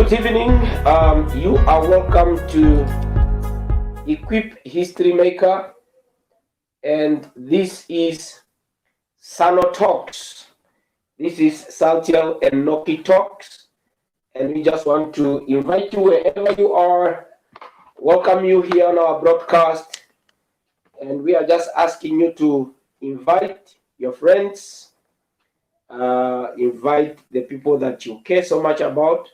Good evening. You are welcome to Equip History Maker, and this is Sano Talks. This is Saltiel and Nocky Talks, and we just want to invite you wherever you are, welcome you here on our broadcast, and we are just asking you to invite your friends, invite the people that you care so much about,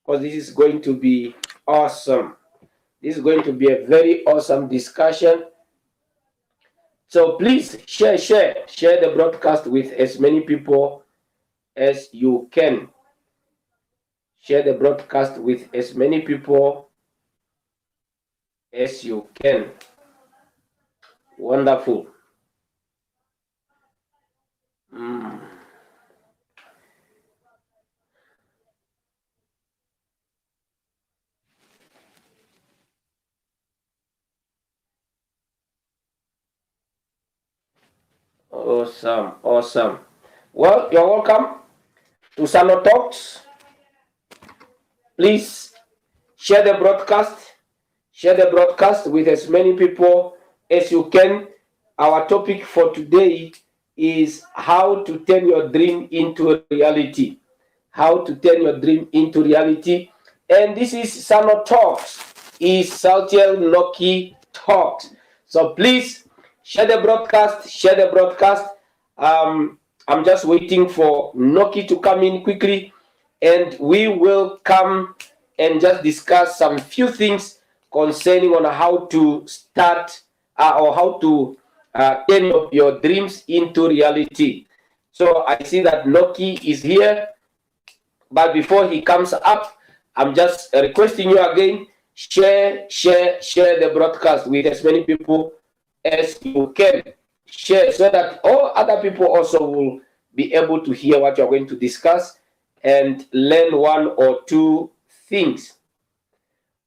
because this is going to be awesome. This is going to be a very awesome discussion. So please share the broadcast with as many people as you can. Share the broadcast with as many people as you can. Wonderful. Awesome. Well, you're welcome to Sano Talks. Please share the broadcast. Share the broadcast with as many people as you can. Our topic for today is how to turn your dream into reality. How to turn your dream into reality. And this is Sano Talks. Is Saltiel Nocky Talks. So please share the broadcast. Share the broadcast. I'm just waiting for Nocky to come in quickly, and we will come and just discuss some few things concerning on how to start or how to turn your dreams into reality. So I see that Nocky is here, but before he comes up, I'm just requesting you again, share the broadcast with as many people as you can. Share so that all other people also will be able to hear what you're going to discuss and learn one or two things.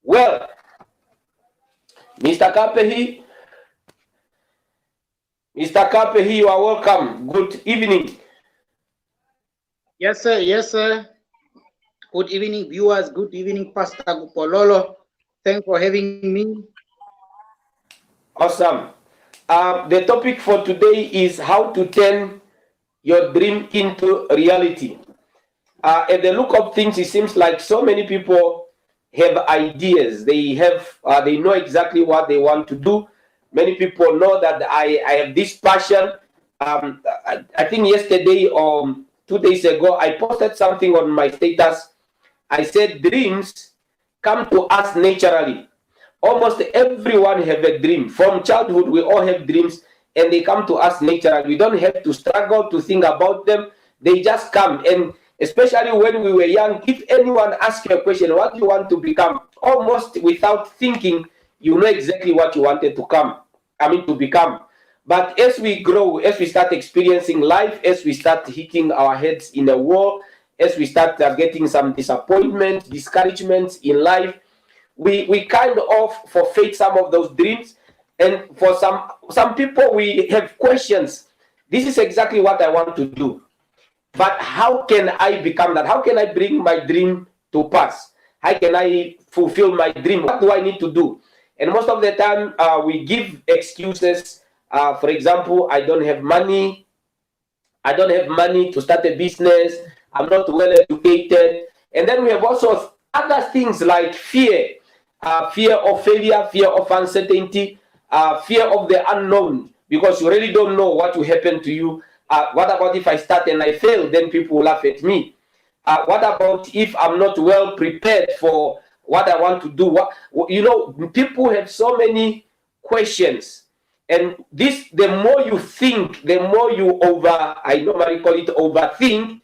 Well, Mr. Kaapehi, you are welcome. Good evening. Yes, sir. Good evening, viewers. Good evening, Pastor Gupololo. Thanks for having me. Awesome. The topic for today is how to turn your dream into reality. At the look of things, it seems like so many people have ideas. They know exactly what they want to do. Many people know that I have this passion. I think yesterday or 2 days ago, I posted something on my status. I said dreams come to us naturally. Almost everyone have a dream. From childhood, we all have dreams, and they come to us naturally. We don't have to struggle to think about them. They just come. And especially when we were young, if anyone asks you a question, what do you want to become? Almost without thinking, you know exactly what you wanted to become. But as we grow, as we start experiencing life, as we start hitting our heads in a wall, as we start getting some disappointment, discouragements in life, we kind of forfeit some of those dreams. And for some people, we have questions. This is exactly what I want to do, but how can I become that? How can I bring my dream to pass? How can I fulfill my dream? What do I need to do? And most of the time, we give excuses. For example, I don't have money. I don't have money to start a business. I'm not well educated. And then we have also other things like fear. Fear of failure, fear of uncertainty, fear of the unknown, because you really don't know what will happen to you. What about if I start and I fail? Then people will laugh at me. What about if I'm not well prepared for what I want to do? People have so many questions. And the more you think, the more you I normally call it overthink,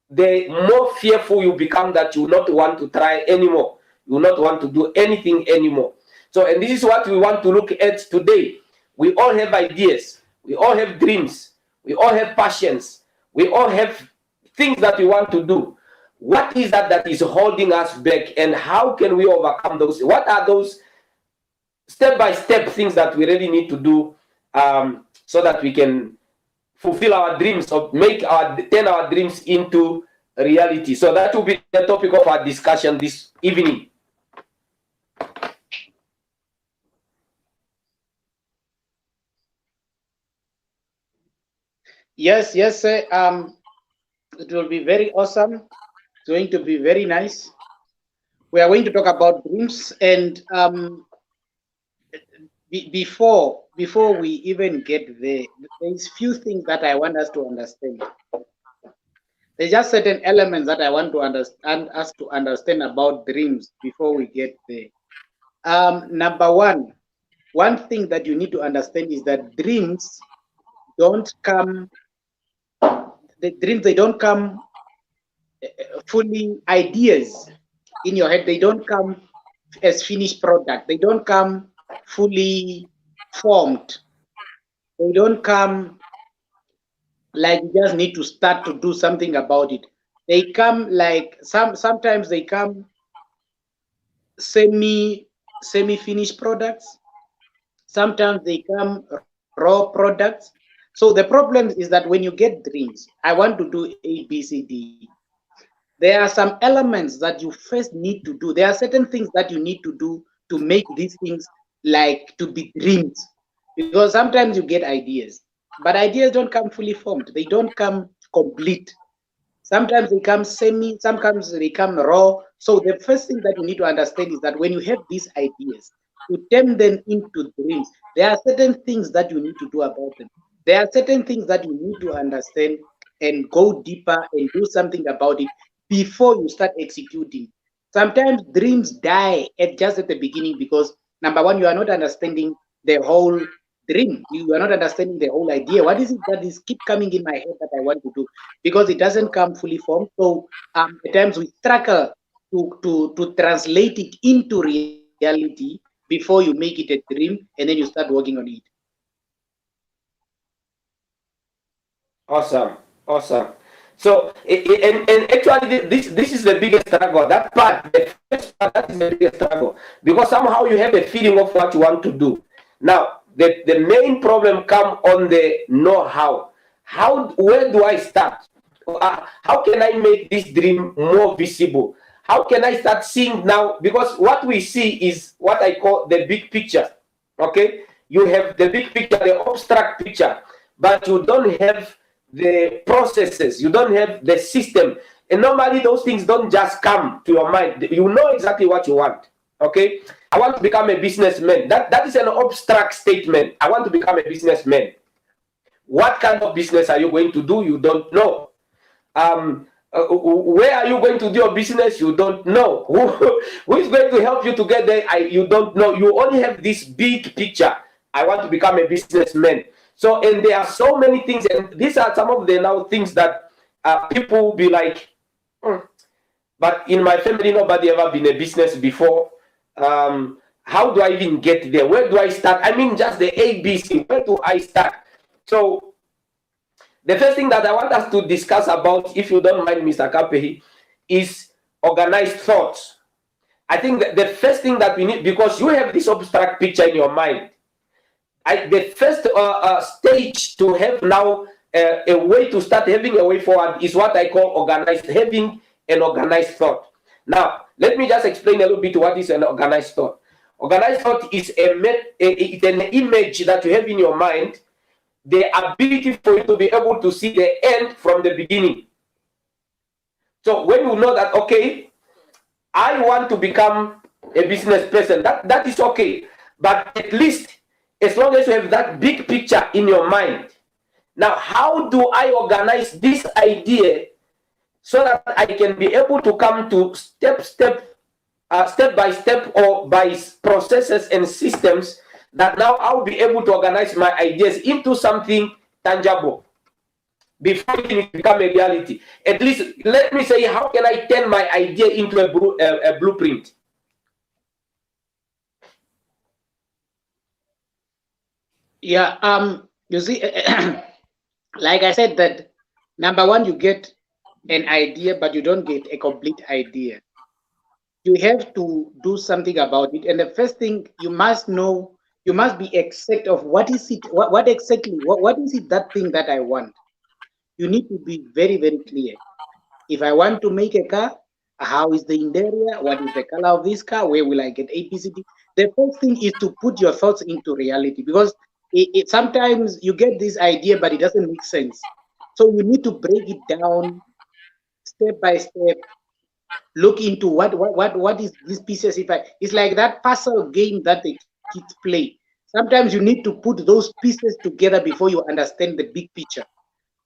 the more fearful you become that you will not want to try anymore. You will not want to do anything anymore. So, and this is what we want to look at today. We all have ideas. We all have dreams. We all have passions. We all have things that we want to do. What is that is holding us back, and how can we overcome those? What are those step-by-step things that we really need to do so that we can fulfill our dreams or turn our dreams into reality. So that will be the topic of our discussion this evening. Yes, yes, sir. It will be very awesome. It's going to be very nice. We are going to talk about dreams, and before we even get there, there's few things that I want us to understand. There's just certain elements that I want to understand us to understand about dreams before we get there. Number one thing that you need to understand is that dreams don't come. The dreams, they don't come fully ideas in your head. They don't come as finished product. They don't come fully formed. They don't come like you just need to start to do something about it. They come like sometimes they come semi finished products. Sometimes they come raw products. So the problem is that when you get dreams, I want to do A, B, C, D. There are some elements that you first need to do. There are certain things that you need to do to make these things like to be dreams. Because sometimes you get ideas, but ideas don't come fully formed. They don't come complete. Sometimes they come semi, sometimes they come raw. So the first thing that you need to understand is that when you have these ideas, to turn them into dreams, there are certain things that you need to do about them. There are certain things that you need to understand and go deeper and do something about it before you start executing. Sometimes dreams die at the beginning because number one, you are not understanding the whole dream. You are not understanding the whole idea. What is it that is keep coming in my head that I want to do? Because it doesn't come fully formed. So at times we struggle to translate it into reality before you make it a dream and then you start working on it. Awesome, awesome. So, and actually, this is the biggest struggle. That part, the first part, that is the biggest struggle because somehow you have a feeling of what you want to do. Now, the main problem come on the know-how. Where do I start? How can I make this dream more visible? How can I start seeing now? Because what we see is what I call the big picture. Okay, you have the big picture, the abstract picture, but you don't have the processes, you don't have the system. And normally those things don't just come to your mind. You know exactly what you want. Okay, I want to become a businessman. That is an abstract statement. I want to become a businessman. What kind of business are you going to do? You don't know. Where are you going to do your business? You don't know. Who is going to help you to get there? You don't know. You only have this big picture. I want to become a businessman. So, and there are so many things, and these are some of the now things that people will be like, but in my family, nobody ever been a business before. How do I even get there? Where do I start? I mean, just the ABC. Where do I start? So, the first thing that I want us to discuss about, if you don't mind, Mr. Kaapehi, is organized thoughts. I think that the first thing that we need, because you have this abstract picture in your mind, the first stage to have now a way to start having a way forward is what I call organized, having an organized thought. Now, let me just explain a little bit what is an organized thought. Organized thought is it's an image that you have in your mind, the ability for you to be able to see the end from the beginning. So when you know that, okay, I want to become a business person, that is okay. But at least, as long as you have that big picture in your mind, now how do I organize this idea so that I can be able to come to step by step or by processes and systems that now I'll be able to organize my ideas into something tangible before it become a reality. At least, let me say, how can I turn my idea into a blueprint? Yeah, you see, like I said, that number one, you get an idea, but you don't get a complete idea. You have to do something about it. And the first thing you must know, you must be exact of what is it, what exactly, what is it, that thing that I want. You need to be very, very clear. If I want to make a car, how is the interior? What is the color of this car? Where will I get ABCD? The first thing is to put your thoughts into reality, because sometimes you get this idea, but it doesn't make sense. So you need to break it down step by step. Look into what is these pieces. It's like that puzzle game that the kids play. Sometimes you need to put those pieces together before you understand the big picture.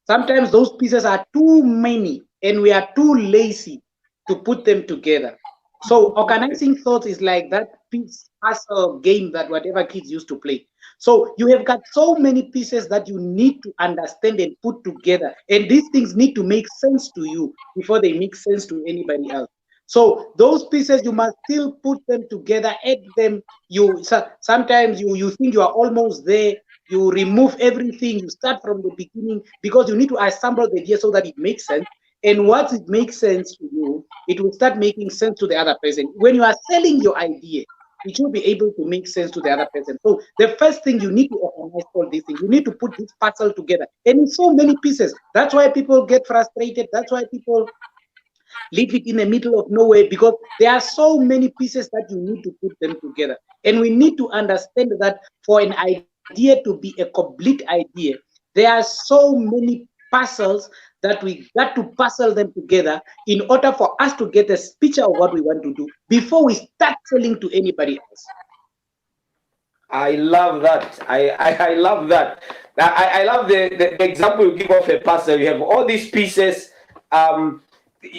Sometimes those pieces are too many and we are too lazy to put them together. So organizing thoughts is like that piece puzzle game that whatever kids used to play. So you have got so many pieces that you need to understand and put together. And these things need to make sense to you before they make sense to anybody else. So those pieces you must still put them together, add them. Sometimes you think you are almost there, you remove everything, you start from the beginning, because you need to assemble the idea so that it makes sense. And once it makes sense to you, it will start making sense to the other person. When you are selling your idea, it should be able to make sense to the other person. So the first thing, you need to organize all these things. You need to put this puzzle together. And in so many pieces, that's why people get frustrated. That's why people leave it in the middle of nowhere, because there are so many pieces that you need to put them together. And we need to understand that for an idea to be a complete idea, there are so many puzzles that we got to puzzle them together in order for us to get a picture of what we want to do before we start selling to anybody else. I love that. I love that. I love the example you give of a puzzle. You have all these pieces.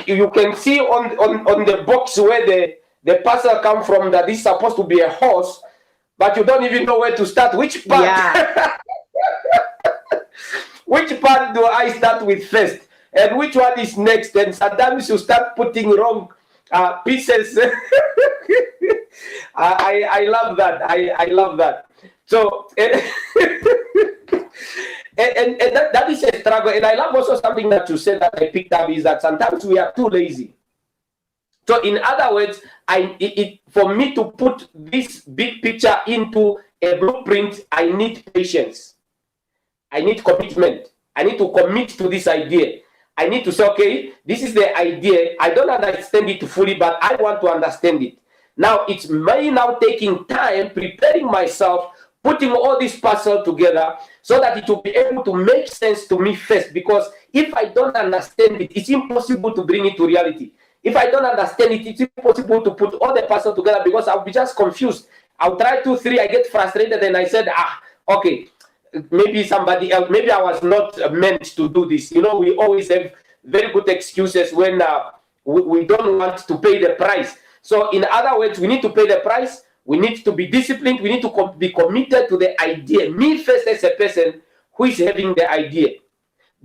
You can see on the box where the puzzle come from, that this is supposed to be a horse, but you don't even know where to start. Which part? Yeah. Which part do I start with first? And which one is next? And sometimes you start putting wrong pieces. I love that. I love that. So, and that is a struggle. And I love also something that you said that I picked up, is that sometimes we are too lazy. So in other words, for me to put this big picture into a blueprint, I need patience. I need commitment. I need to commit to this idea. I need to say, okay, this is the idea. I don't understand it fully, but I want to understand it. Now, it's me now taking time, preparing myself, putting all this puzzle together so that it will be able to make sense to me first. Because if I don't understand it, it's impossible to bring it to reality. If I don't understand it, it's impossible to put all the puzzle together, because I'll be just confused. I'll try 2, 3, I get frustrated, and I said, okay, maybe somebody else, maybe I was not meant to do this. You know, we always have very good excuses when we don't want to pay the price. So in other words, we need to pay the price. We need to be disciplined. We need to be committed to the idea. Me first as a person who is having the idea,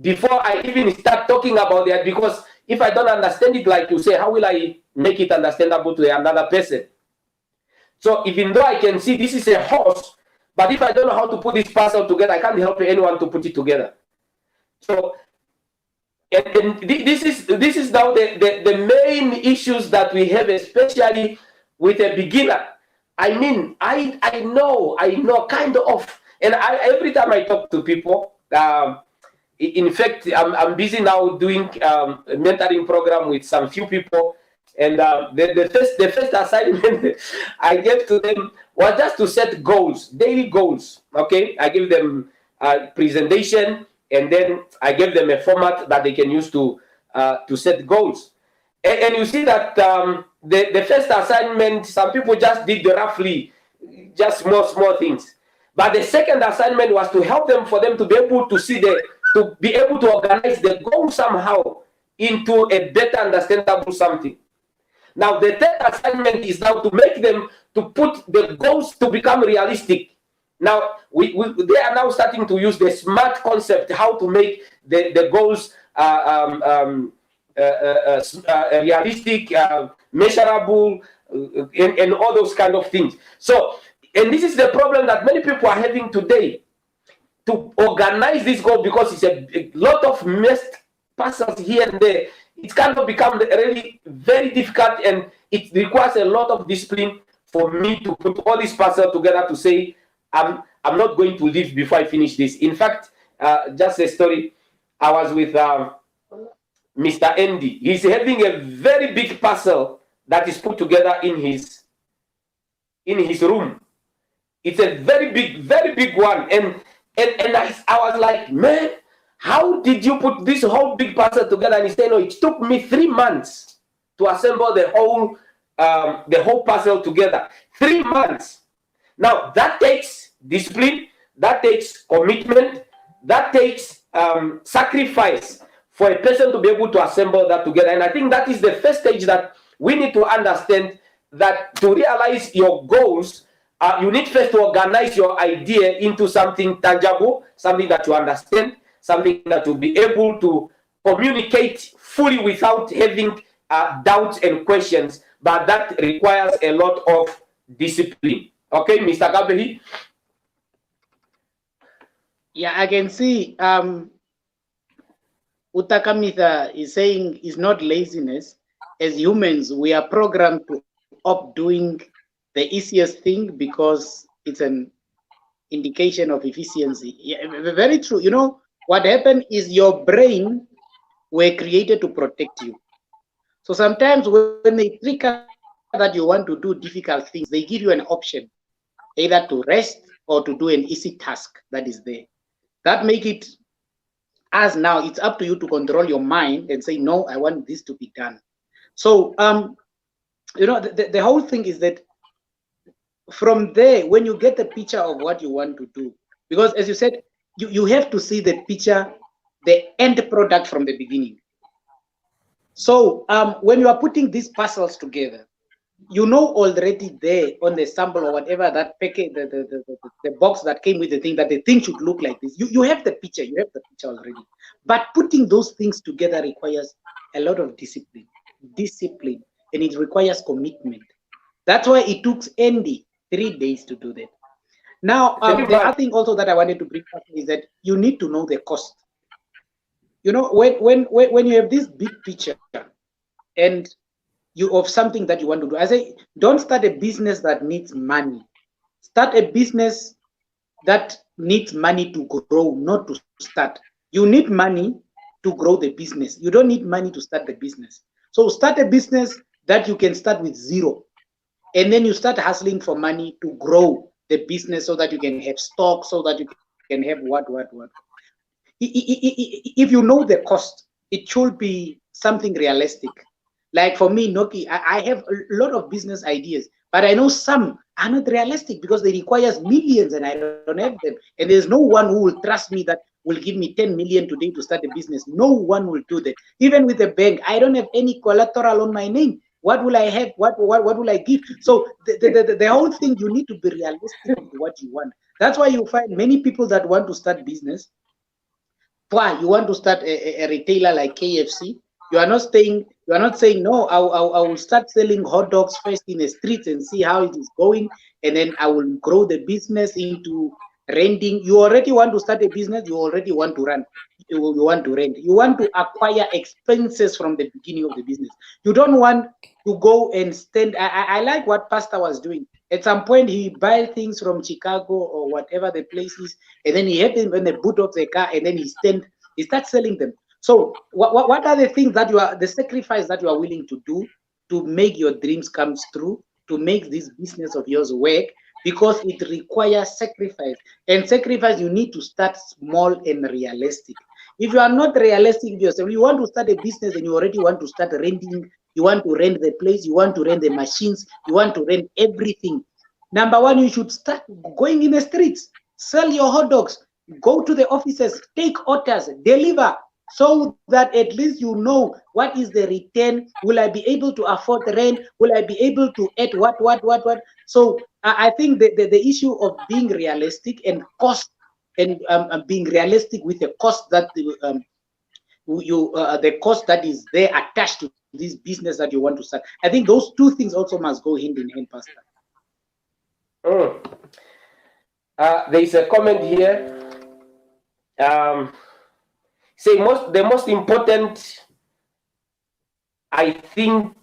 before I even start talking about that, because if I don't understand it, like you say, how will I make it understandable to another person? So even though I can see this is a horse, but if I don't know how to put this puzzle together, I can't help anyone to put it together. So, and this is now the main issues that we have, especially with a beginner. I mean, I know kind of, and every time I talk to people, in fact, I'm busy now doing a mentoring program with some few people. And the first assignment I gave to them was just to set goals, daily goals. Okay, I give them a presentation, and then I gave them a format that they can use to set goals. And you see that the first assignment, some people just did roughly just small things. But the second assignment was to help them, for them to be able to see to be able to organize the goal somehow into a better understandable something. Now, the third assignment is now to make them to put the goals to become realistic. Now, they are now starting to use the SMART concept, how to make the goals realistic, measurable, and all those kind of things. So, and this is the problem that many people are having today, to organize this goal, because it's a lot of messed puzzles here and there. It kind of become really very difficult, and it requires a lot of discipline for me to put all these puzzles together to say, I'm not going to leave before I finish this. In fact, just a story. I was with Mr. Andy. He's having a very big parcel that is put together in his room. It's a very big one. And I was like, man, how did you put this whole big parcel together? And he said, no, it took me 3 months to assemble the whole parcel together. 3 months. Now that takes discipline, that takes commitment, that takes sacrifice for a person to be able to assemble that together. And I think that is the first stage that we need to understand, that to realize your goals, you need first to organize your idea into something tangible, something that you understand, something that you'll be able to communicate fully without having doubts and questions. But that requires a lot of discipline. Okay, Mr. Kaapehi? Yeah, I can see Utakamita is saying it's not laziness. As humans, we are programmed to opt doing the easiest thing because it's an indication of efficiency. Yeah, very true. You know, what happened is your brain were created to protect you. So sometimes when they trigger that you want to do difficult things, they give you an option, either to rest or to do an easy task that is there. That make it, as now, it's up to you to control your mind and say, no, I want this to be done. So, you know, the whole thing is that from there, when you get the picture of what you want to do, because as you said, you have to see the picture, the end product from the beginning. So when you are putting these puzzles together, you know already there on the sample or whatever that packet, the box that came with the thing, that the thing should look like this. You have the picture, already. But putting those things together requires a lot of discipline, and it requires commitment. That's why it took Andy 3 days to do that. Now, the other thing also that I wanted to bring up is that you need to know the cost. You know, when you have this big picture and you of something that you want to do, I say, don't start a business that needs money. Start a business that needs money to grow, not to start. You need money to grow the business. You don't need money to start the business. So start a business that you can start with zero, and then you start hustling for money to grow the business so that you can have stock, so that you can have what. If you know the cost, it should be something realistic. Like for me, Nocky, I have a lot of business ideas, but I know some are not realistic because they require millions and I don't have them. And there's no one who will trust me that will give me 10 million today to start a business. No one will do that. Even with a bank, I don't have any collateral on my name. What will I have? What will I give? So the whole thing, you need to be realistic with what you want. That's why you find many people that want to start business. Why you want to start a retailer like KFC? You are not saying no. I will start selling hot dogs first in the streets and see how it is going, and then I will grow the business into renting. You already want to start a business. You already want to run. You want to rent. You want to acquire expenses from the beginning of the business. You don't want to go and stand. I like what Pastor was doing. At some point, he buy things from Chicago or whatever the place is, and then he had them in the boot of the car, and then he starts selling them. So what are the things that the sacrifice that you are willing to do to make your dreams come true, to make this business of yours work? Because it requires sacrifice. And sacrifice, you need to start small and realistic. If you are not realistic with yourself, you want to start a business and you already want to start renting, you want to rent the place, you want to rent the machines, you want to rent everything. Number one, you should start going in the streets, sell your hot dogs, go to the offices, take orders, deliver, so that at least you know what is the return. Will I be able to afford the rent? Will I be able to add what? So I think the issue of being realistic and cost, and being realistic with the cost that the cost that is there attached to this business that you want to start. I think those two things also must go hand in hand, Pastor. There is a comment here. Say the most important, I think.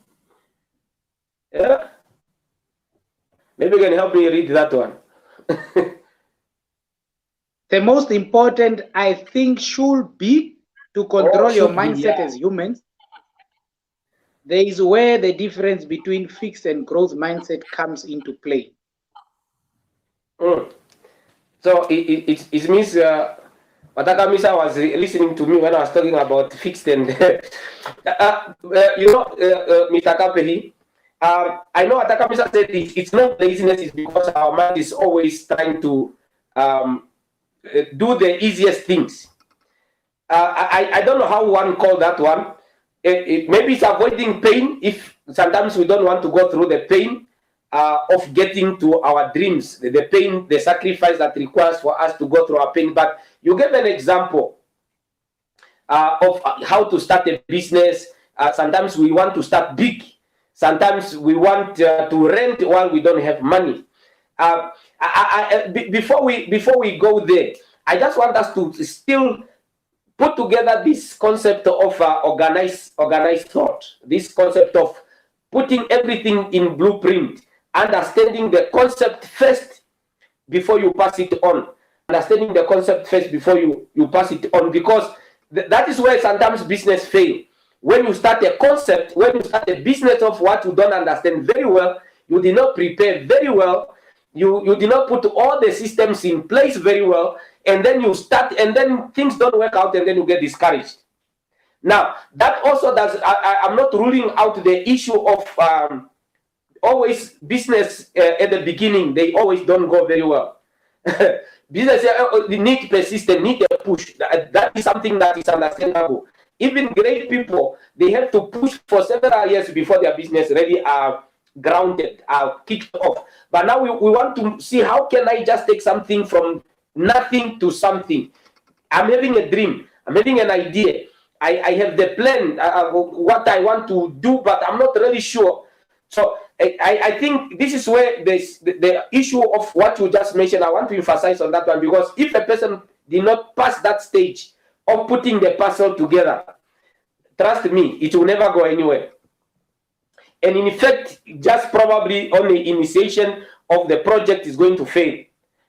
Maybe you can help me read that one. The most important, I think, should be to control your should be, mindset yeah. as humans. There is where the difference between fixed and growth mindset comes into play. So it means Watakamisa was listening to me when I was talking about fixed and Mr. Kaapehi. I know Watakamisa said it's not laziness, it's because our mind is always trying to do the easiest things. I don't know how one call that one. Maybe it's avoiding pain. If sometimes we don't want to go through the pain of getting to our dreams, the pain, the sacrifice that requires for us to go through our pain. But you gave an example of how to start a business. Sometimes we want to start big. Sometimes we want to rent while we don't have money. Before we go there, I just want us to still put together this concept of organized thought. This concept of putting everything in blueprint, understanding the concept first before you pass it on. Understanding the concept first before you pass it on, because that is where sometimes business fail. When you start a concept, when you start a business of what you don't understand very well, you did not prepare very well, you did not put all the systems in place very well, and then you start, and then things don't work out, and then you get discouraged. Now, that also does, I'm not ruling out the issue of always business at the beginning, they always don't go very well. Business need persistence, need a push. That is something that is understandable. Even great people, they have to push for several years before their business really are grounded, are kicked off. But now we want to see, how can I just take something from nothing to something? I'm having a dream. I'm having an idea. I have the plan, what I want to do, but I'm not really sure. So I think this is where the issue of what you just mentioned, I want to emphasize on that one, because if a person did not pass that stage of putting the puzzle together, trust me, it will never go anywhere. And in effect, just probably on the initiation of the project is going to fail.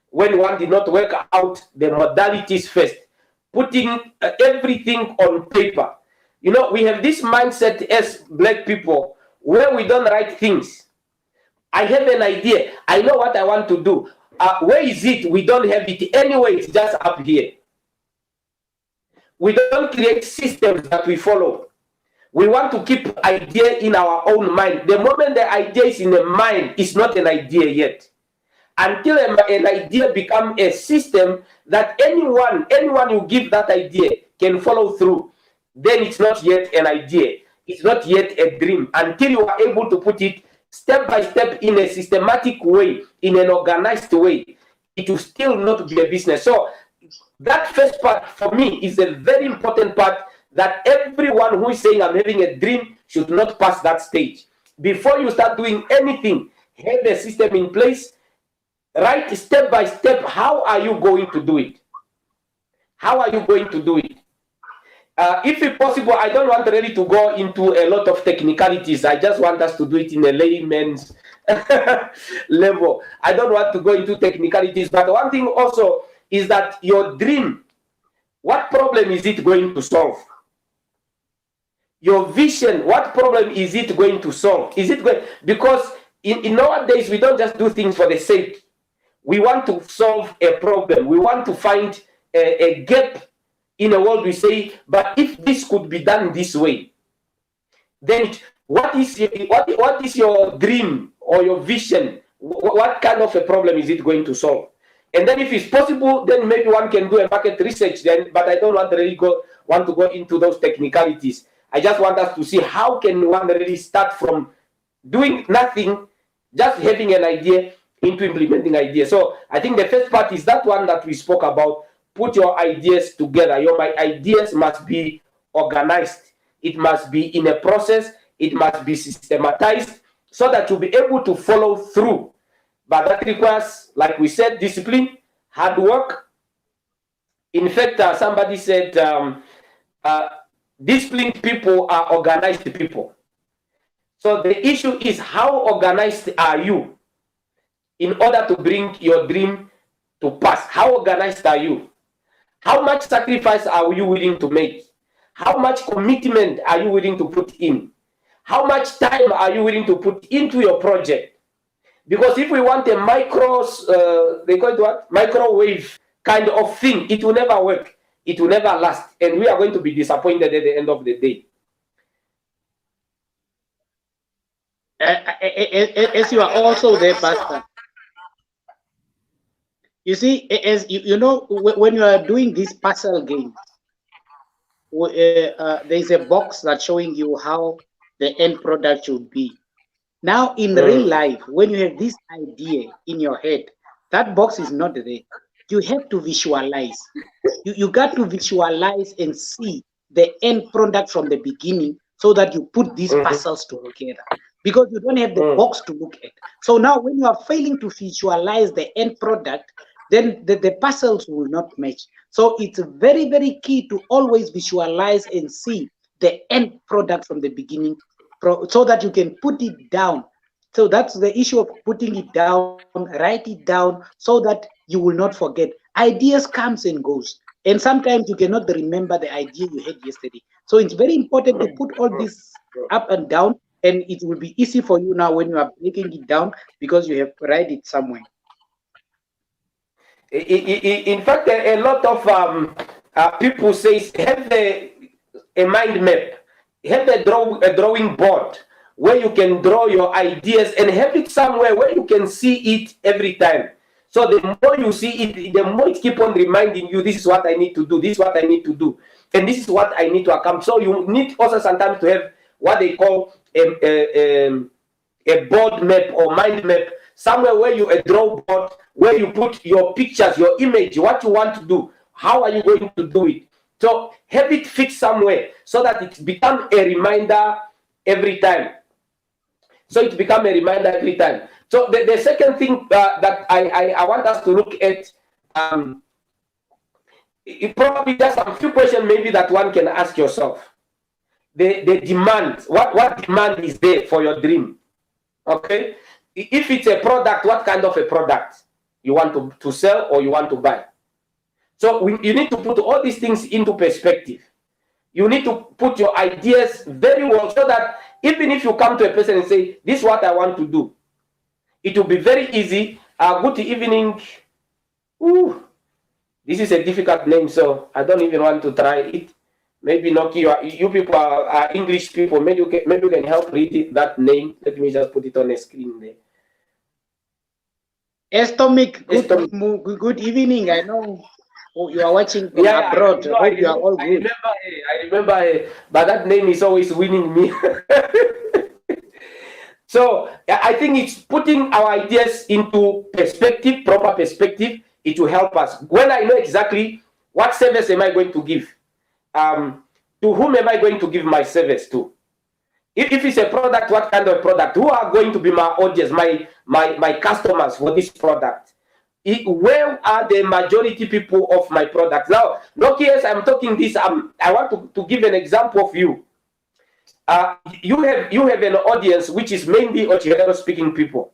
When one did not work out the modalities first, putting everything on paper. You know, we have this mindset as Black people where we don't write things. I have an idea. I know what I want to do. Where is it? We don't have it anyway. It's just up here. We don't create systems that we follow. We want to keep idea in our own mind. The moment the idea is in the mind, it's not an idea yet. Until an idea becomes a system that anyone you give that idea can follow through, then it's not yet an idea. It's not yet a dream. Until you are able to put it step by step in a systematic way, in an organized way, it will still not be a business. So that first part for me is a very important part, that everyone who is saying I'm having a dream should not pass that stage. Before you start doing anything, have a system in place. Write step by step, how are you going to do it? How are you going to do it? If it's possible, I don't want really to go into a lot of technicalities. I just want us to do it in a layman's level. I don't want to go into technicalities. But one thing also is that your dream, what problem is it going to solve? Your vision, what problem is it going to solve? Is it going, because in nowadays we don't just do things for the sake. We want to solve a problem. We want to find a gap in a world. We say, but if this could be done this way, then what is your dream or your vision? What kind of a problem is it going to solve? And then if it's possible, then maybe one can do a market research then, but I don't want to really want to go into those technicalities. I just want us to see how can one really start from doing nothing, just having an idea, into implementing ideas. So I think the first part is that one that we spoke about. Put your ideas together. Your ideas must be organized. It must be in a process. It must be systematized so that you'll be able to follow through. But that requires, like we said, discipline, hard work. In fact, somebody said disciplined people are organized people. So the issue is, how organized are you in order to bring your dream to pass? How organized are you? How much sacrifice are you willing to make? How much commitment are you willing to put in? How much time are you willing to put into your project? Because if we want a they call it what? Microwave kind of thing, it will never work. It will never last. And we are going to be disappointed at the end of the day. As you are also there, Pastor. You see, as you know, when you are doing this puzzle game, there's a box that's showing you how the end product should be. Now, in real life, when you have this idea in your head, that box is not there. You have to visualize. You got to visualize and see the end product from the beginning so that you put these puzzles together. Because you don't have the box to look at. So now when you are failing to visualize the end product, then the puzzles will not match. So it's very, very key to always visualize and see the end product from the beginning so that you can put it down. So that's the issue of putting it down, write it down so that you will not forget. Ideas comes and goes. And sometimes you cannot remember the idea you had yesterday. So it's very important to put all this up and down, and it will be easy for you now when you are breaking it down because you have to write it somewhere. In fact, a lot of people say have a mind map, have a drawing board where you can draw your ideas and have it somewhere where you can see it every time. So the more you see it, the more it keep on reminding you, this is what I need to do, this is what I need to do, and this is what I need to accomplish. So you need also sometimes to have what they call a board map or mind map, somewhere where you draw board, where you put your pictures, your image, what you want to do, how are you going to do it. So have it fixed somewhere so that it becomes a reminder every time. So it becomes a reminder every time. So the second thing that I want us to look at, it probably just a few questions maybe that one can ask yourself. The demand, what demand is there for your dream? Okay, if it's a product, what kind of a product you want to sell or you want to buy? So you need to put all these things into perspective. You need to put your ideas very well so that even if you come to a person and say, this is what I want to do, it will be very easy. Good evening. Ooh, this is a difficult name, so I don't even want to try it. Maybe Nocky, you people are English people. Maybe you can help read it, that name. Let me just put it on the screen there. Estomic, good evening. I know you are watching from abroad. I hope you are all good. I remember, but that name is always winning me. So I think it's putting our ideas into perspective, proper perspective. It will help us. When I know exactly what service am I going to give, to whom am I going to give my service to? If it's a product, what kind of product? Who are going to be my audience, my customers for this product? Where are the majority people of my product? Now, Nocky, as I'm talking this, I want to give an example of you. You have an audience which is mainly Ochirero speaking people.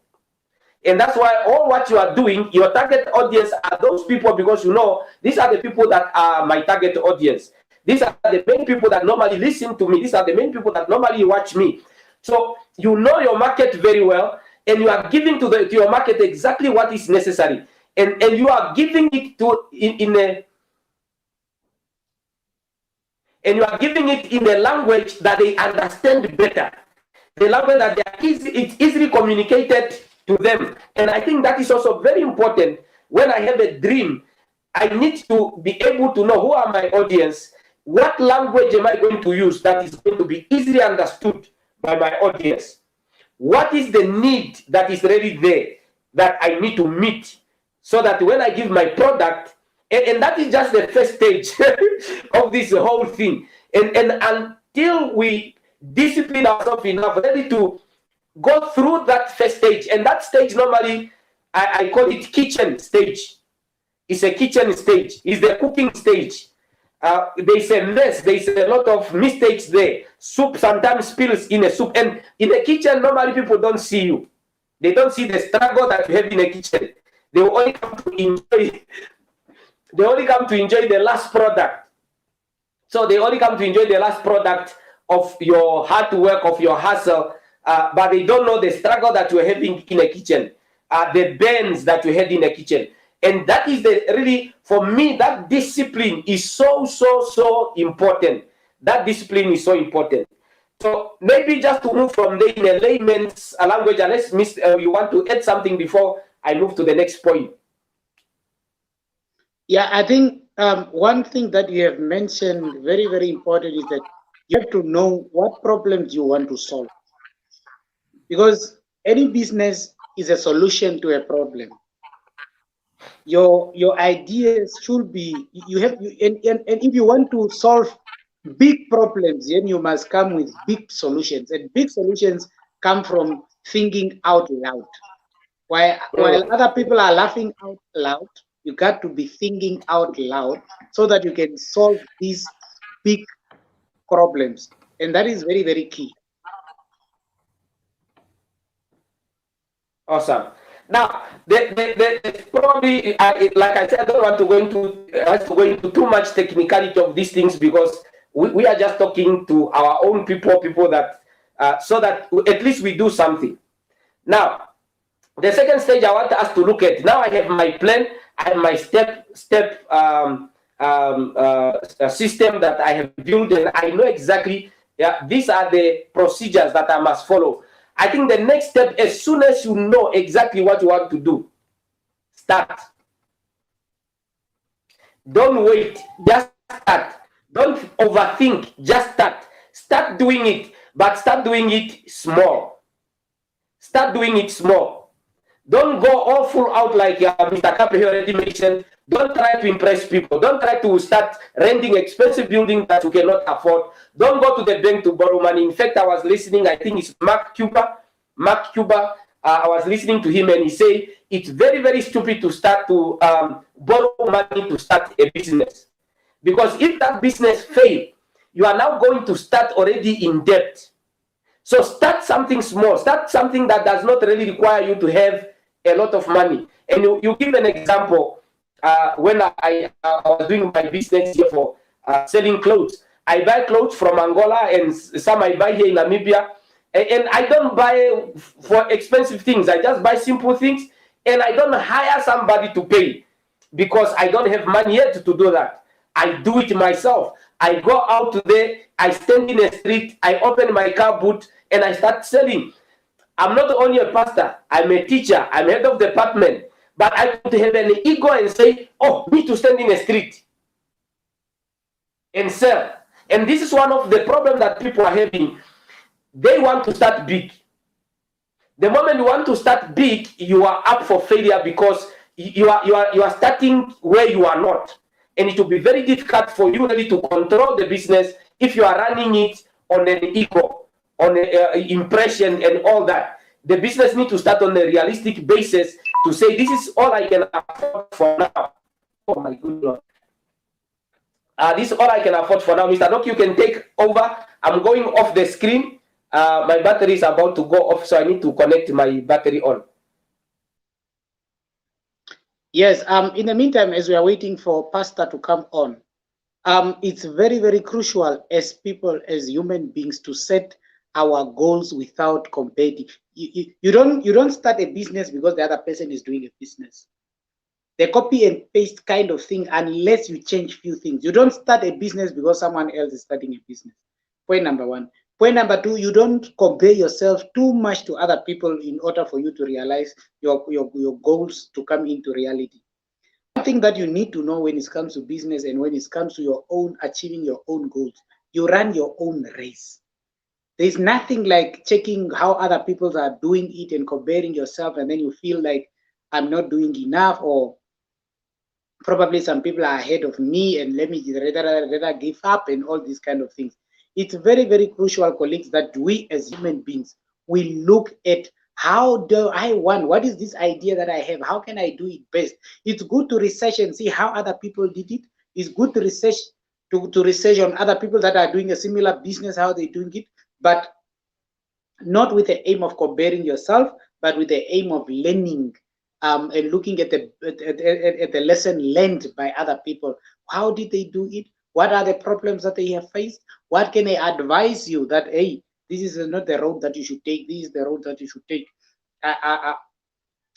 And that's why all what you are doing, your target audience are those people, because you know these are the people that are my target audience. These are the main people that normally listen to me. These are the main people that normally watch me. So you know your market very well, and you are giving to your market exactly what is necessary. And you are giving it in a language that they understand better. The language that it's easily communicated to them. And I think that is also very important. When I have a dream, I need to be able to know who are my audience. What language am I going to use that is going to be easily understood by my audience? What is the need that is really there that I need to meet so that when I give my product, and that is just the first stage of this whole thing. And until we discipline ourselves enough ready to go through that first stage, and that stage normally, I call it kitchen stage. It's a kitchen stage. It's the cooking stage. There's a mess. There's a lot of mistakes there. Soup sometimes spills in a soup. And in the kitchen, normally people don't see you. They don't see the struggle that you have in the kitchen. They will only come to enjoy. They only come to enjoy the last product. So they only come to enjoy the last product of your hard work, of your hustle, but they don't know the struggle that you're having in a kitchen, the burns that you had in a kitchen. And that is the really, for me, that discipline is so important. That discipline is so important. So maybe just to move from there in a layman's language, unless you want to add something before I move to the next point. Yeah, I think one thing that you have mentioned very important is that you have to know what problems you want to solve, because any business is a solution to a problem. Your ideas should be, you have you and if you want to solve big problems, then you must come with big solutions, and big solutions come from thinking out loud. While other people are laughing out loud, you got to be thinking out loud so that you can solve these big problems, and that is very key. Awesome. Now, probably, like I said, I don't want to go into too much technicality of these things, because we are just talking to our own people that, so that at least we do something. Now, the second stage I want us to look at. Now I have my plan, I have my step system that I have built, and I know exactly, these are the procedures that I must follow. I think the next step, as soon as you know exactly what you want to do, start. Don't wait, just start. Don't overthink, just start. Start doing it, but start doing it small. Start doing it small. Don't go all full out like Mr. Kaapehi already mentioned. Don't try to impress people. Don't try to start renting expensive building that you cannot afford. Don't go to the bank to borrow money. In fact, I was listening, I think it's Mark Cuba. I was listening to him, and he said it's very stupid to start to borrow money to start a business. Because if that business fails, you are now going to start already in debt. So start something small. Start something that does not really require you to have a lot of money. And you give an example. When I was doing my business here for selling clothes, I buy clothes from Angola, and some I buy here in Namibia. And I don't buy for expensive things. I just buy simple things, and I don't hire somebody to pay, because I don't have money yet to do that. I do it myself. I go out today, I stand in the street, I open my car boot, and I start selling. I'm not only a pastor, I'm a teacher, I'm head of department, but I could have an ego and say, oh, me to stand in the street and sell. And this is one of the problems that people are having. They want to start big. The moment you want to start big, you are up for failure, because you are starting where you are not. And it will be very difficult for you really to control the business if you are running it on an ego, on an impression and all that. The business needs to start on a realistic basis to say, this is all I can afford for now. Oh my good Lord. This is all I can afford for now. Mr. Nocky, you can take over. I'm going off the screen. My battery is about to go off, so I need to connect my battery on. Yes, in the meantime, as we are waiting for Pastor to come on, it's very crucial as people, as human beings, to set our goals without competing. You don't start a business because the other person is doing a business. The copy and paste kind of thing, unless you change few things. You don't start a business because someone else is starting a business. Point number one. Point number two, you don't compare yourself too much to other people in order for you to realize your goals to come into reality. One thing that you need to know when it comes to business and when it comes to your own achieving your own goals, you run your own race. There's nothing like checking how other people are doing it and comparing yourself, and then you feel like I'm not doing enough, or probably some people are ahead of me and let me rather give up, and all these kind of things. It's very crucial, colleagues, that we as human beings, we look at how do I want, what is this idea that I have, how can I do it best. It's good to research and see how other people did it. It's good to research to research on other people that are doing a similar business, how they're doing it, but not with the aim of comparing yourself, but with the aim of learning and looking at the lesson learned by other people. How did they do it? What are the problems that they have faced? What can they advise you that, hey, this is not the road that you should take. This is the road that you should take. I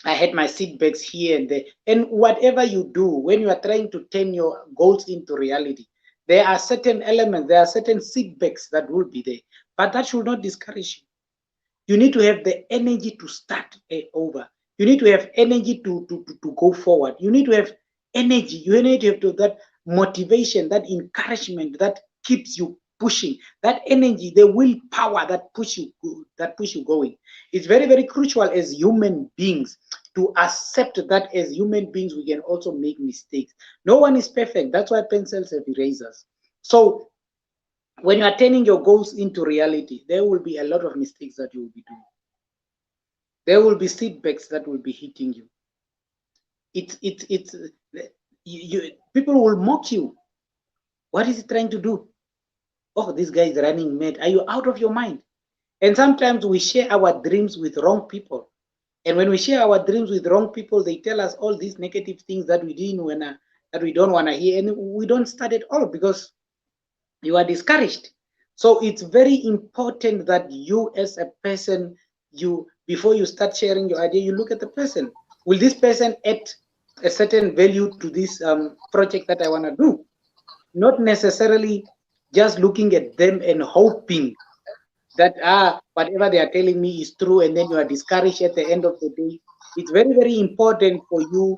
had my setbacks here and there. And whatever you do, when you are trying to turn your goals into reality, there are certain elements, there are certain setbacks that will be there. But that should not discourage you. You need to have the energy to start over. You need to have energy to go forward. You need to have energy. You need to have that motivation, that encouragement that keeps you pushing, that energy, the willpower that push you going. It's very, very crucial as human beings to accept that as human beings we can also make mistakes. No one is perfect. That's why pencils have erasers. So when you are turning your goals into reality, there will be a lot of mistakes that you will be doing. There will be setbacks that will be hitting you. People will mock you. What is he trying to do? Oh, this guy is running mad. Are you out of your mind? And sometimes we share our dreams with wrong people. And when we share our dreams with wrong people, they tell us all these negative things that we don't want to hear, and we don't start at all because you are discouraged. So it's very important that you as a person, before you start sharing your idea, you look at the person. Will this person add a certain value to this project that I want to do? Not necessarily just looking at them and hoping that whatever they are telling me is true, and then you are discouraged at the end of the day. It's very, very important for you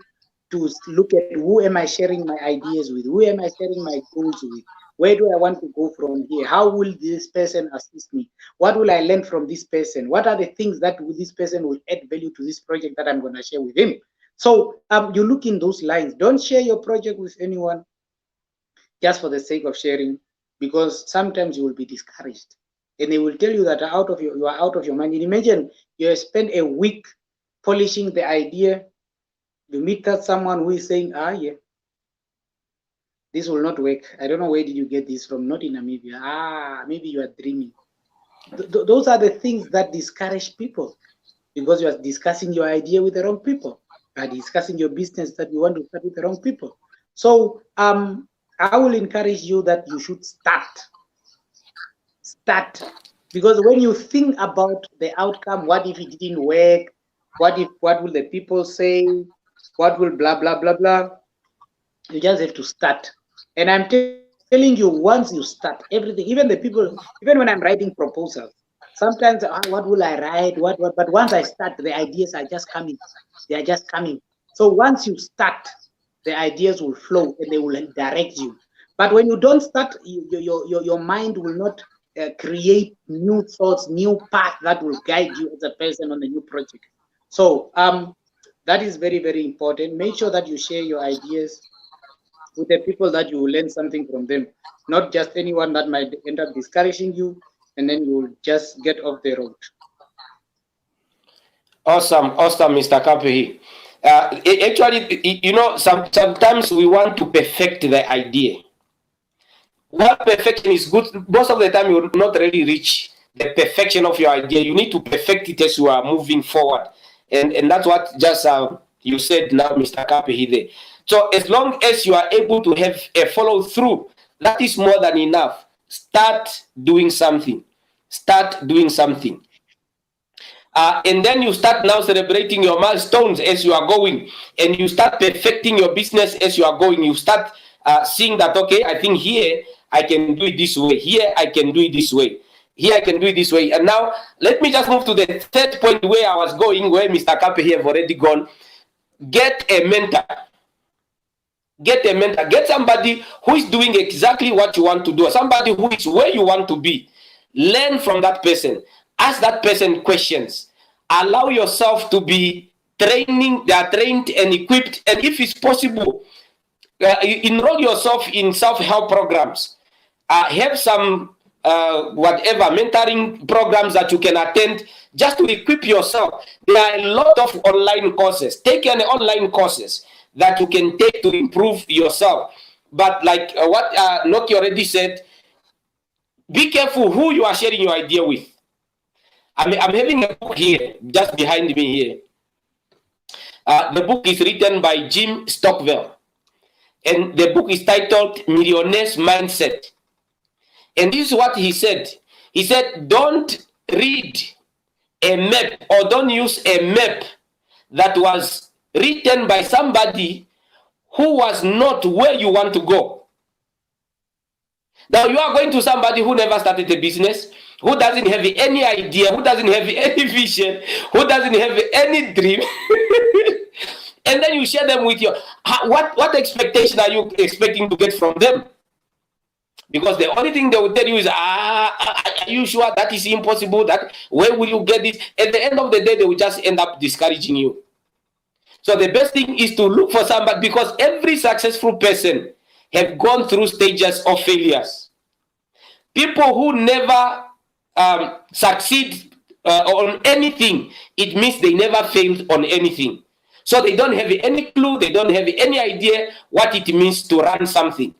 to look at who am I sharing my ideas with, who am I sharing my goals with, where do I want to go from here, how will this person assist me, what will I learn from this person, what are the things that this person will add value to this project that I'm going to share with him. So you look in those lines. Don't share your project with anyone just for the sake of sharing, because sometimes you will be discouraged and they will tell you that you are out of your mind. And imagine you have spent a week polishing the idea. You meet someone who is saying, yeah, this will not work. I don't know where did you get this from, not in Namibia. Maybe you are dreaming. Those are the things that discourage people, because you are discussing your idea with the wrong people. You are discussing your business that you want to start with the wrong people. So I will encourage you that you should start, because when you think about the outcome, what if it didn't work, what will the people say, what will blah blah blah blah, you just have to start. And I'm telling you, once you start everything, even the people, even when I'm writing proposals, sometimes what will I write, what, but once I start, the ideas are just coming. They are just coming. So once you start, the ideas will flow and they will direct you. But when you don't start, your mind will not create new thoughts, new path that will guide you as a person on a new project. So that is very, very important. Make sure that you share your ideas with the people that you will learn something from them, not just anyone that might end up discouraging you and then you will just get off the road. Awesome, Mr. Kaapehi. Actually, sometimes we want to perfect the idea. While perfection is good, most of the time you will not really reach the perfection of your idea. You need to perfect it as you are moving forward. And that's what just you said now, Mr. Kaapehi there. So as long as you are able to have a follow through, that is more than enough. Start doing something. Start doing something. And then you start now celebrating your milestones as you are going, and you start perfecting your business as you are going. You start seeing that, okay, I think here I can do it this way, here I can do it this way, here I can do it this way. And now let me just move to the third point where I was going, where Mr. Kaapehi have already gone. Get a mentor. Get a mentor. Get somebody who is doing exactly what you want to do, somebody who is where you want to be. Learn from that person. Ask that person questions. Allow yourself to be trained and equipped. And if it's possible, enroll yourself in self-help programs. Have some whatever mentoring programs that you can attend just to equip yourself. There are a lot of online courses. Take an online courses that you can take to improve yourself. But like what Nocky already said, be careful who you are sharing your idea with. I'm having a book here, just behind me here. The book is written by Jim Stockwell. And the book is titled Millionaire's Mindset. And this is what he said. He said, don't read a map or don't use a map that was written by somebody who was not where you want to go. Now you are going to somebody who never started a business, who doesn't have any idea, who doesn't have any vision, who doesn't have any dream. And then you share them with your, what expectation are you expecting to get from them? Because the only thing they will tell you is, are you sure that is impossible? That where will you get it? At the end of the day, they will just end up discouraging you. So the best thing is to look for somebody, because every successful person have gone through stages of failures. People who never succeed on anything, it means they never failed on anything. So they don't have any clue, they don't have any idea what it means to run something.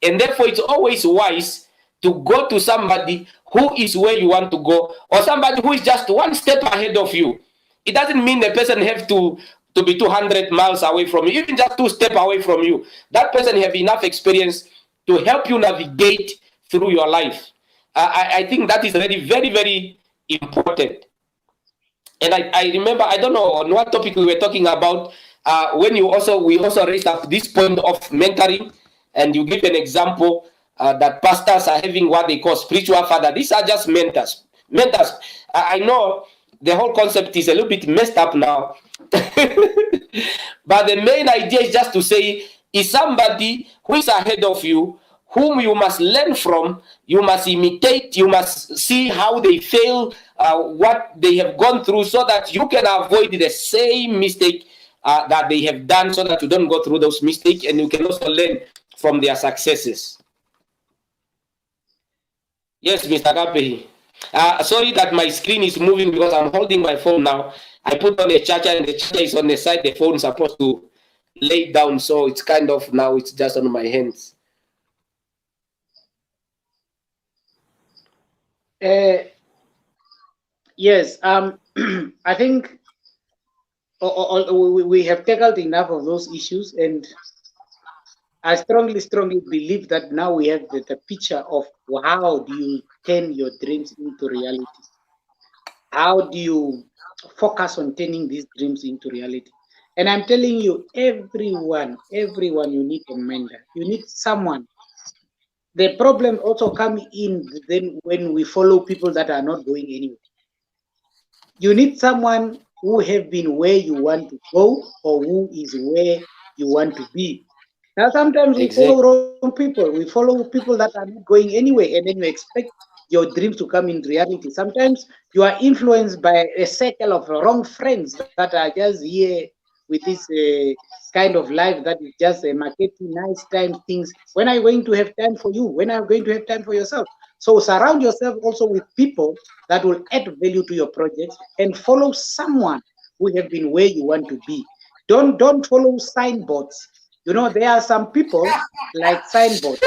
And therefore, it's always wise to go to somebody who is where you want to go, or somebody who is just one step ahead of you. It doesn't mean the person have to be 200 miles away from you, even just 2 steps away from you. That person have enough experience to help you navigate through your life. I think that is very, very, very important. And I remember, I don't know on what topic we were talking about, when we also raised up this point of mentoring. And you give an example that pastors are having what they call spiritual father. These are just mentors. Mentors. I know the whole concept is a little bit messed up now. But the main idea is just to say, is somebody who is ahead of you, whom you must learn from, you must imitate, you must see how they fail, what they have gone through, so that you can avoid the same mistake that they have done, so that you don't go through those mistakes, and you can also learn from their successes. Yes, Mr. Kaapehi. Sorry that my screen is moving because I'm holding my phone now. I put on a charger and the charger is on the side the phone is supposed to lay down, so it's kind of now it's just on my hands. Yes, I think we have tackled enough of those issues, and I strongly believe that now we have the picture of how do you turn your dreams into reality? How do you focus on turning these dreams into reality? And I'm telling you, everyone, you need a mentor. You need someone. The problem also comes in then when we follow people that are not going anywhere. You need someone who have been where you want to go, or who is where you want to be. Now, sometimes we follow wrong people. We follow people that are not going anywhere, and then you expect your dreams to come in reality. Sometimes you are influenced by a circle of wrong friends that are just here with this kind of life that is just marketing nice time things. When are you going to have time for you? When are you going to have time for yourself? So surround yourself also with people that will add value to your projects, and follow someone who have been where you want to be. Don't follow signboards. You know, there are some people like signboards.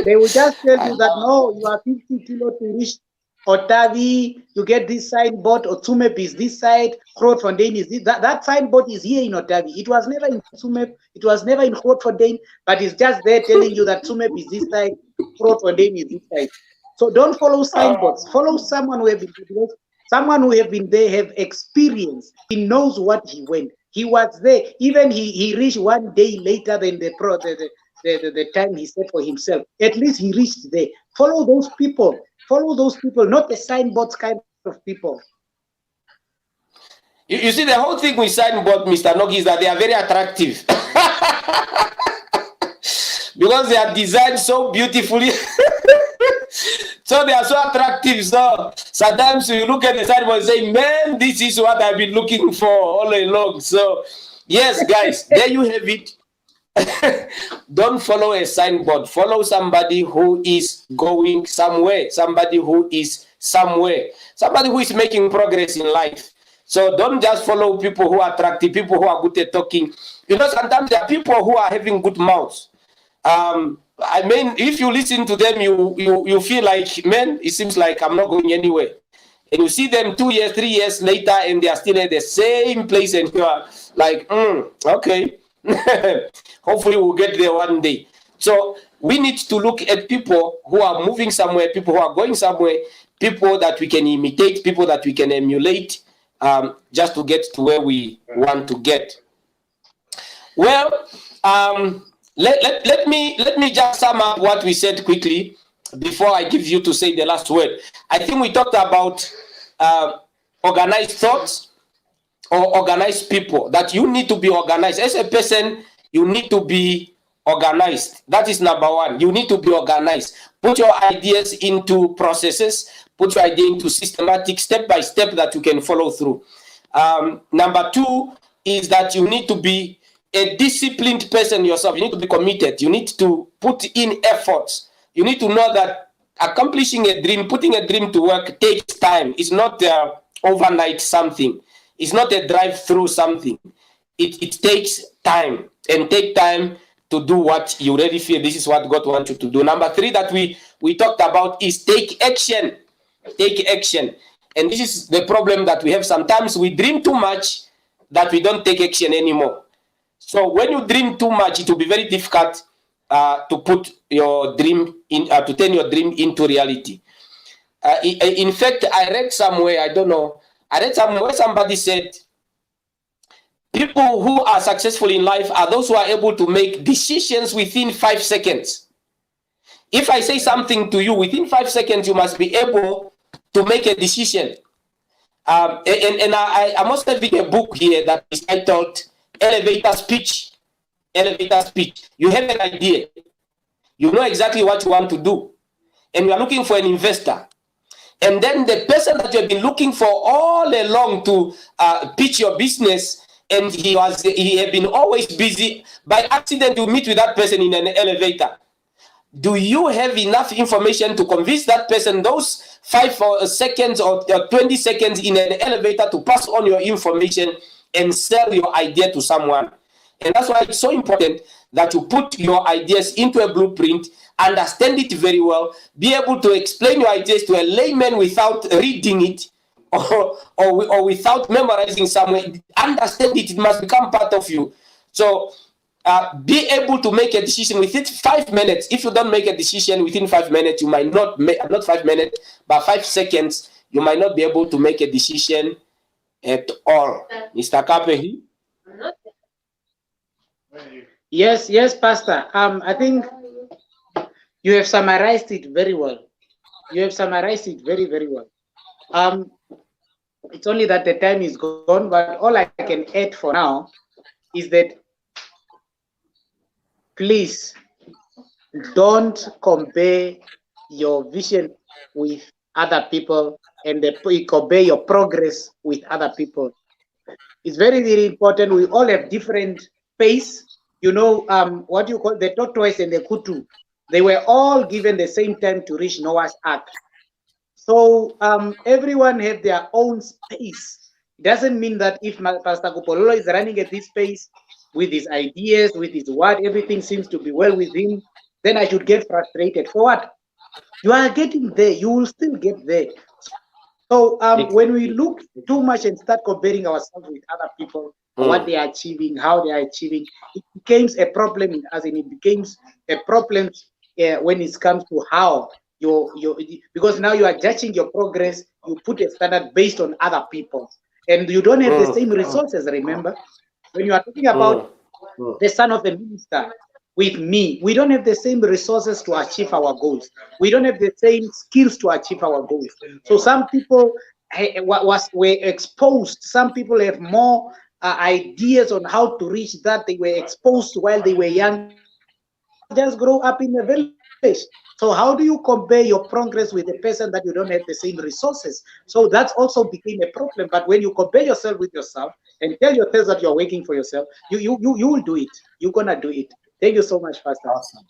They will just tell you that, no, you are 50 kilo to reach Otavi, you get this signboard, or Tsumeb is this side, Grootfontein is this. That signboard is here in Otavi. It was never in Tsumeb, it was never in Grootfontein, but it's just there telling you that Tsumeb is this side, Grootfontein is this side. So don't follow signboards. Follow someone who have been there, someone who have been there, have experience. He knows what he went. He was there. Even he reached one day later than the time he set for himself. At least he reached there. Follow those people. Follow those people, not the signboards kind of people. You see, the whole thing with signboard, Mr. Nocky, is that they are very attractive. Because they are designed so beautifully. So they are so attractive. So sometimes you look at the signboard and say, man, this is what I've been looking for all along. So yes, guys, there you have it. Don't follow a signboard. Follow somebody who is going somewhere, somebody who is somewhere, somebody who is making progress in life. So don't just follow people who are attractive, people who are good at talking. You know, sometimes there are people who are having good mouths. I mean, if you listen to them, you feel like, man, it seems like I'm not going anywhere. And you see them 2 years, 3 years later, and they are still at the same place, and you are like, okay. Hopefully we'll get there one day. So we need to look at people who are moving somewhere, people who are going somewhere, people that we can imitate, people that we can emulate, just to get to where we want to get. Well, let me just sum up what we said quickly before I give you to say the last word. I think we talked about organized thoughts or organized people, that you need to be organized. As a person, you need to be organized. That is number one. You need to be organized. Put your ideas into processes, put your idea into systematic, step by step, that you can follow through. Number two is that you need to be a disciplined person yourself. You need to be committed. You need to put in efforts. You need to know that accomplishing a dream, putting a dream to work takes time. It's not overnight something. It's not a drive-through something. It takes time, and take time to do what you really feel this is what God wants you to do. Number three that we talked about is take action. Take action. And this is the problem that we have. Sometimes we dream too much that we don't take action anymore. So when you dream too much, it will be very difficult to put your dream in, to turn your dream into reality. In fact, I read somewhere, I don't know, I read somewhere where somebody said, people who are successful in life are those who are able to make decisions within 5 seconds. If I say something to you, within 5 seconds, you must be able to make a decision. I'm also having a book here that is titled Elevator Speech. Elevator Speech. You have an idea. You know exactly what you want to do. And you are looking for an investor. And then the person that you have been looking for all along to pitch your business, and he had been always busy, by accident you meet with that person in an elevator. Do you have enough information to convince that person those 5 seconds or 20 seconds in an elevator to pass on your information and sell your idea to someone? And that's why it's so important that you put your ideas into a blueprint, understand it very well, be able to explain your ideas to a layman without reading it or without memorizing somewhere. Understand it, it must become part of you. So be able to make a decision within 5 minutes. If you don't make a decision within 5 minutes, you might not make, not 5 minutes, but 5 seconds, you might not be able to make a decision at all. Mr. Kaapehi? Yes, Pastor. I think you have summarized it very well. You have summarized it very, very well. It's only that the time is gone, but all I can add for now is that please don't compare your vision with other people and compare your progress with other people. It's very, very important. We all have different pace. You know, what you call the tortoise and the kutu, they were all given the same time to reach Noah's Ark. So everyone have their own space. It doesn't mean that if Pastor Kupololo is running at this pace with his ideas, with his word, everything seems to be well with him, then I should get frustrated. For what? You are getting there. You will still get there. So when we look too much and start comparing ourselves with other people, what they are achieving, how they are achieving, it becomes a problem in us, and it becomes a problem when it comes to how because now you are judging your progress. You put a standard based on other people, and you don't have the same resources. Remember, when you are talking about the son of a minister with me, we don't have the same resources to achieve our goals. We don't have the same skills to achieve our goals. So some people were exposed. Some people have more ideas on how to reach that. They were exposed while they were young. Just grow up in a village. So how do you compare your progress with a person that you don't have the same resources? So that also became a problem. But when you compare yourself with yourself and tell yourself that you're working for yourself, you will do it. You're gonna do it. Thank you so much, Pastor. Awesome.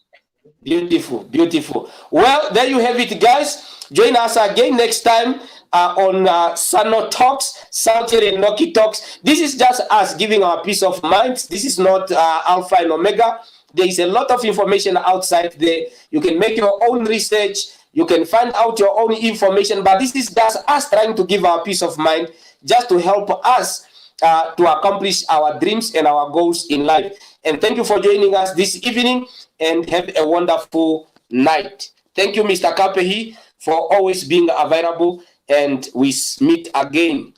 Beautiful, beautiful. Well, there you have it, guys. Join us again next time on Sano Talks, Southern and Nocky Talks. This is just us giving our peace of mind. This is not Alpha and Omega. There is a lot of information outside there. You can make your own research. You can find out your own information. But this is just us trying to give our peace of mind, just to help us to accomplish our dreams and our goals in life. And thank you for joining us this evening, and have a wonderful night. Thank you, Mr. Kaapehi, for always being available, and we meet again.